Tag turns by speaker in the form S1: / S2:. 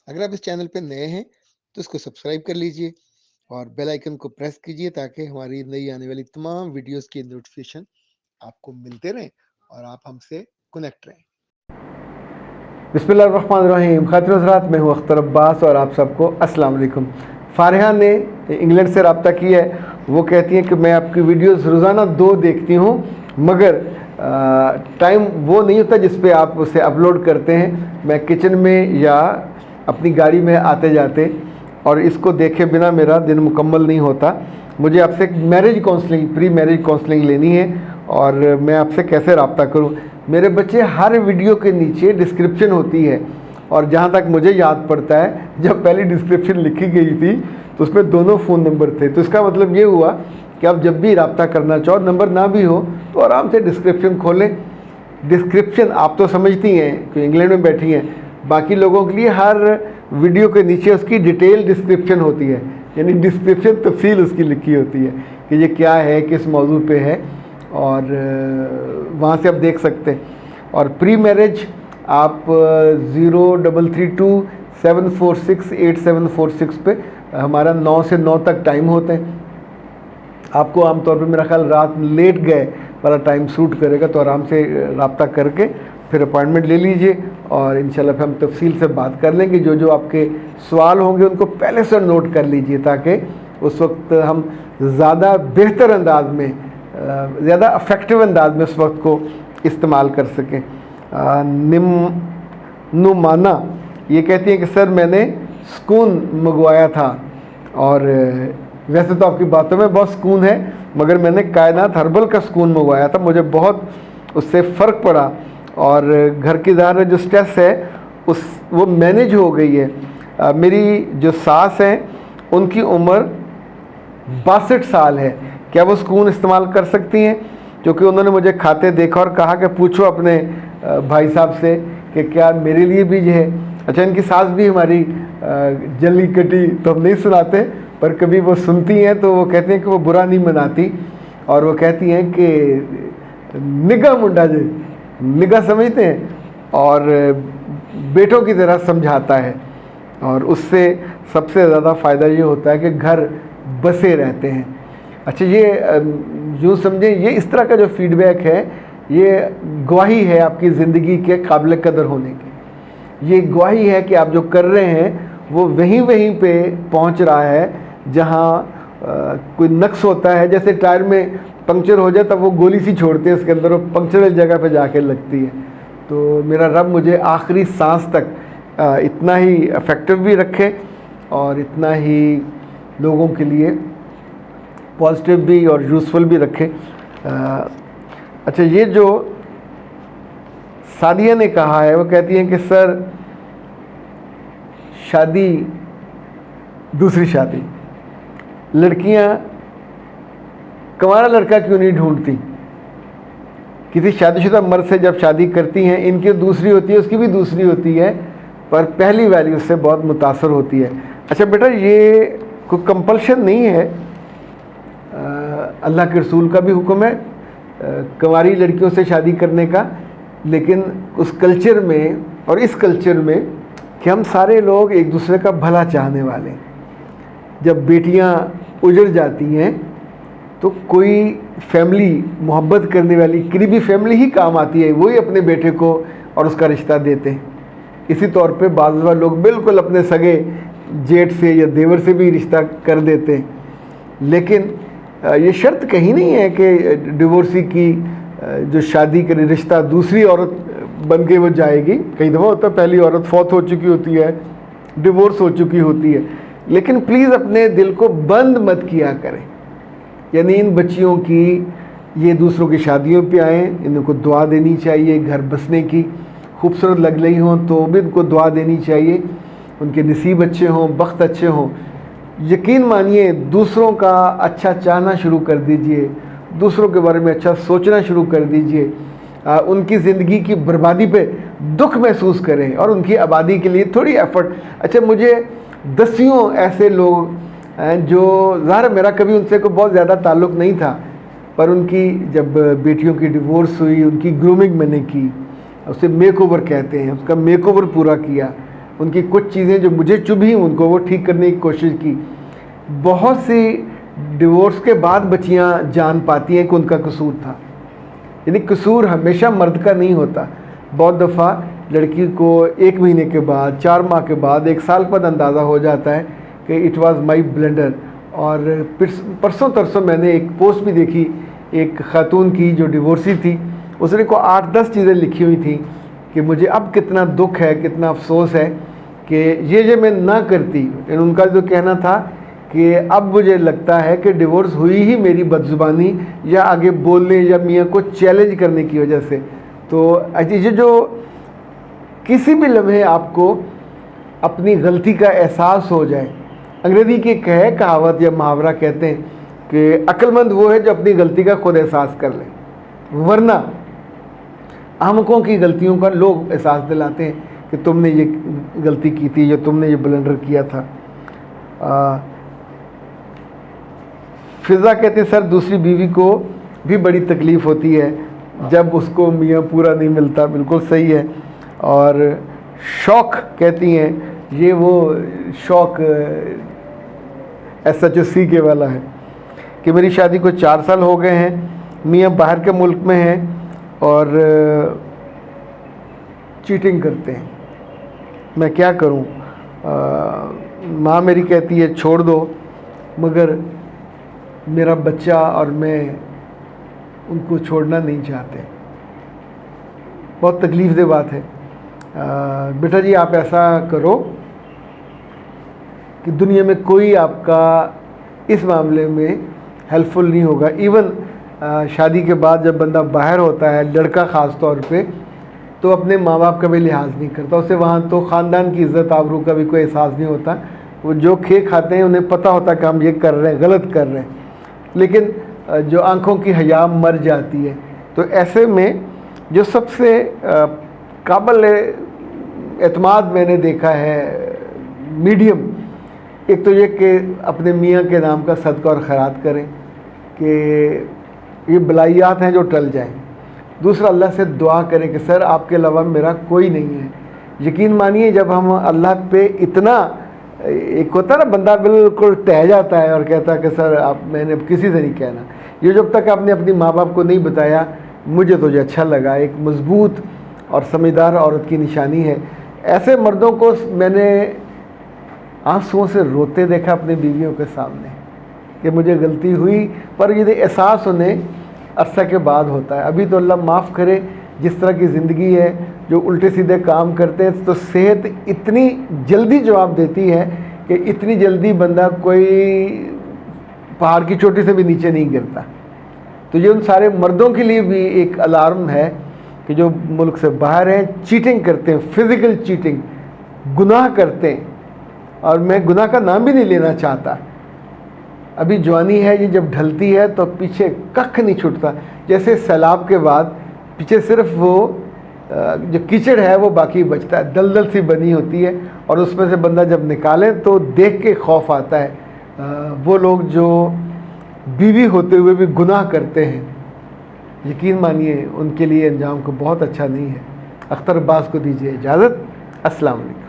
S1: अगर आप इस चैनल पे नए हैं तो इसको सब्सक्राइब कर लीजिए और बेल आइकन को प्रेस कीजिए ताकि हमारी नई आने वाली तमाम वीडियोस की नोटिफिकेशन आपको मिलते रहें और आप हमसे कनेक्ट रहें।
S2: बिस्मिल्लाहिर्रहमानिर्रहीम। खातिन हज़रात, मैं हूँ अख्तर अब्बास और आप सबको अस्सलाम वालेकुम। फ़ारिहा ने इंग्लैंड से रब्ता किया है। वो कहती हैं कि मैं आपकी वीडियोस रोज़ाना 2 देखती हूँ, मगर टाइम वो नहीं होता जिस पे आप उसे अपलोड करते हैं। मैं किचन में या अपनी गाड़ी में आते जाते और इसको देखे बिना मेरा दिन मुकम्मल नहीं होता। मुझे आपसे एक marriage counselling, pre marriage counselling लेनी है और मैं आपसे कैसे रब्ता करूँ। मेरे बच्चे हर वीडियो के नीचे डिस्क्रिप्शन होती है और जहाँ तक मुझे याद पड़ता है, जब पहली डिस्क्रिप्शन लिखी गई थी तो उसमें दोनों फ़ोन नंबर थे। तो इसका मतलब ये हुआ कि आप जब भी रब्ता करना चाहो, नंबर ना भी हो तो आराम से डिस्क्रिप्शन खोलें। डिस्क्रिप्शन आप तो समझती हैं कि इंग्लैंड में बैठी हैं, बाकी लोगों के लिए हर वीडियो के नीचे उसकी डिटेल डिस्क्रिप्शन होती है, यानी डिस्क्रिप्शन तफसील उसकी लिखी होती है कि ये क्या है, किस मौजू पे है, और वहाँ से आप देख सकते हैं। और प्री मैरिज आप 0327468746 पे हमारा 9 से 9 तक टाइम होते हैं। आपको आमतौर पे मेरा ख्याल रात लेट गए वाला टाइम सूट करेगा, तो आराम से रब्ता करके फिर अपॉइंटमेंट ले लीजिए और इंशाल्लाह फिर हम तफसील से बात कर लेंगे। जो जो आपके सवाल होंगे उनको पहले से नोट कर लीजिए ताकि उस वक्त हम ज़्यादा बेहतर अंदाज में, ज़्यादा अफेक्टिव अंदाज में उस वक्त को इस्तेमाल कर सकें। नुमाना ये कहती हैं कि सर मैंने सुकून मंगवाया था और वैसे तो आपकी बातों में बहुत सुकून है, मगर मैंने कायनात हर्बल का सुकून मंगवाया था, मुझे बहुत उससे फ़र्क पड़ा और घर की ज़ाहिर जो स्ट्रेस है वो मैनेज हो गई है। मेरी जो सास हैं उनकी उम्र 62 साल है, क्या वो सुकून इस्तेमाल कर सकती हैं? क्योंकि उन्होंने मुझे खाते देखा और कहा कि पूछो अपने भाई साहब से कि क्या मेरे लिए भी है। अच्छा, इनकी सास भी हमारी जली कटी तो हम नहीं सुनाते, पर कभी वो सुनती हैं तो वो कहती हैं कि वो बुरा नहीं मनाती और वो कहती हैं कि निगाह मुंडा जे, निगाह समझते हैं, और बेटों की तरह समझाता है और उससे सबसे ज़्यादा फ़ायदा ये होता है कि घर बसे रहते हैं। अच्छा, ये यूँ समझें, ये इस तरह का जो फीडबैक है ये गवाही है आपकी ज़िंदगी के काबिल कदर होने की। ये गवाही है कि आप जो कर रहे हैं वो वहीं पे पहुंच रहा है जहां कोई नक्स होता है। जैसे टायर में पंक्चर हो जाए तब वो गोली सी छोड़ते हैं उसके अंदर, वो पंक्चर वाली जगह पे जाके लगती है। तो मेरा रब मुझे आखिरी सांस तक इतना ही इफ़ेक्टिव भी रखे और इतना ही लोगों के लिए पॉजिटिव भी और यूज़फुल भी रखे। अच्छा, ये जो सादिया ने कहा है, वो कहती हैं कि सर शादी, दूसरी शादी, लड़कियां कुंवारा लड़का क्यों नहीं ढूंढती? किसी शादीशुदा मर्द से जब शादी करती हैं, इनकी दूसरी होती है, उसकी भी दूसरी होती है, पर पहली वाली उससे बहुत मुतासर होती है। अच्छा बेटा, ये कोई कंपल्शन नहीं है, अल्लाह के रसूल का भी हुक्म है कुंवारी लड़कियों से शादी करने का, लेकिन उस कल्चर में और इस कल्चर में कि हम सारे लोग एक दूसरे का भला चाहने वाले हैं। जब बेटियां उजड़ जाती हैं तो कोई फैमिली मोहब्बत करने वाली करीबी फैमिली ही काम आती है, वही अपने बेटे को और उसका रिश्ता देते हैं। इसी तौर पे बाज़ लोग बिल्कुल अपने सगे जेठ से या देवर से भी रिश्ता कर देते हैं, लेकिन ये शर्त कहीं नहीं है कि डिवोर्सी की जो शादी करे रिश्ता दूसरी औरत बन के वो जाएगी। कई दफ़ा होता है पहली औरत फौत हो चुकी होती है, डिवोर्स हो चुकी होती है, लेकिन प्लीज़ अपने दिल को बंद मत किया करें। यानी इन बच्चियों की ये दूसरों की शादियों पे आएँ, इनको दुआ देनी चाहिए, घर बसने की, खूबसूरत लग रही हों तो भी इनको दुआ देनी चाहिए, उनके नसीब अच्छे हों, बख्त अच्छे हों। यकीन मानिए दूसरों का अच्छा चाहना शुरू कर दीजिए, दूसरों के बारे में अच्छा सोचना शुरू कर दीजिए, उनकी ज़िंदगी की बर्बादी पे दुख महसूस करें और उनकी आबादी के लिए थोड़ी एफर्ट। अच्छा, मुझे दसियों ऐसे लोग हैं जो ज़ाहिर मेरा कभी उनसे कोई बहुत ज़्यादा ताल्लुक़ नहीं था, पर उनकी जब बेटियों की डिवोर्स हुई, उनकी ग्रूमिंग मैंने की, उसे मेकओवर कहते हैं, उसका मेकओवर पूरा किया, उनकी कुछ चीज़ें जो मुझे चुभी उनको वो ठीक करने की कोशिश की। बहुत सी डिवोर्स के बाद बच्चियां जान पाती हैं कि उनका कसूर था, यानी कसूर हमेशा मर्द का नहीं होता। बहुत दफ़ा लड़की को 1 महीने के बाद, 4 माह के बाद, 1 साल बाद अंदाज़ा हो जाता है कि इट वाज माय ब्लंडर। और परसों तरसों मैंने एक पोस्ट भी देखी एक खातून की जो डिवोर्सी थी, उसने को 8-10 चीज़ें लिखी हुई थी कि मुझे अब कितना दुख है, कितना अफसोस है कि ये मैं ना करती। उनका जो कहना था कि अब मुझे लगता है कि डिवोर्स हुई ही मेरी बदजुबानी या आगे बोलने या मियाँ को चैलेंज करने की वजह से। तो ये जो किसी भी लम्हे आपको अपनी गलती का एहसास हो जाए, अंग्रेज़ी की कहावत या मुहावरा कहते हैं कि अक्लमंद वो है जो अपनी गलती का खुद एहसास कर ले, वरना अहमकों की गलतियों का लोग एहसास दिलाते हैं कि तुमने ये गलती की थी या तुमने ये ब्लंडर किया था। फिज़ा कहते हैं सर दूसरी बीवी को भी बड़ी तकलीफ़ होती है जब उसको मियाँ पूरा नहीं मिलता। बिल्कुल सही है। और शौक़ कहती हैं ये वो शौक़ SHOC के वाला है कि मेरी शादी को 4 साल हो गए हैं, मियाँ बाहर के मुल्क में हैं और चीटिंग करते हैं, मैं क्या करूं? माँ मेरी कहती है छोड़ दो, मगर मेरा बच्चा और मैं उनको छोड़ना नहीं चाहते। बहुत तकलीफ़देह बात है। बेटा जी आप ऐसा करो कि दुनिया में कोई आपका इस मामले में हेल्पफुल नहीं होगा। इवन शादी के बाद जब बंदा बाहर होता है, लड़का ख़ास तौर पे, तो अपने माँ बाप का भी लिहाज नहीं करता। उसे वहाँ तो ख़ानदान की इज़्ज़त आबरू का भी कोई एहसास नहीं होता। वो जो खे खाते हैं उन्हें पता होता कि हम ये कर रहे हैं, गलत कर रहे हैं, लेकिन जो आँखों की हया मर जाती है। तो ऐसे में जो सबसे काबिल एतमाद मैंने देखा है मीडियम, एक तो ये कि अपने मियाँ के नाम का सदका और खैरात करें कि ये बलाइयात हैं जो टल जाएं। दूसरा अल्लाह से दुआ करें कि सर आपके अलावा मेरा कोई नहीं है। यकीन मानिए जब हम अल्लाह पे इतना, एक होता है ना बंदा बिल्कुल टह जाता है और कहता है कि सर आप, मैंने अब किसी से नहीं कहना, ये जब तक आपने अपने माँ बाप को नहीं बताया, मुझे तो ये अच्छा लगा। एक मजबूत और समझदार औरत की निशानी है। ऐसे मर्दों को मैंने आंसुओं से रोते देखा अपनी बीवियों के सामने कि मुझे गलती हुई, पर ये एहसास उन्हें अरसा के बाद होता है। अभी तो अल्लाह माफ़ करे, जिस तरह की ज़िंदगी है, जो उल्टे सीधे काम करते हैं, तो सेहत इतनी जल्दी जवाब देती है कि इतनी जल्दी बंदा कोई पहाड़ की चोटी से भी नीचे नहीं गिरता। तो ये उन सारे मर्दों के लिए भी एक अलार्म है कि जो मुल्क से बाहर हैं, चीटिंग करते हैं, फ़िज़िकल चीटिंग, गुनाह करते हैं। और मैं गुनाह का नाम भी नहीं लेना चाहता। अभी जवानी है, ये जब ढलती है तो पीछे कख नहीं छूटता। जैसे सैलाब के बाद पीछे सिर्फ वो जो कीचड़ है वो बाकी बचता है, दलदल सी बनी होती है, और उसमें से बंदा जब निकाले तो देख के खौफ आता है। वो लोग जो बीवी होते हुए भी गुनाह करते हैं, यकीन मानिए उनके लिए अंजाम को बहुत अच्छा नहीं है। अख्तर अब्बास को दीजिए इजाज़त। अस्सलाम वालेकुम।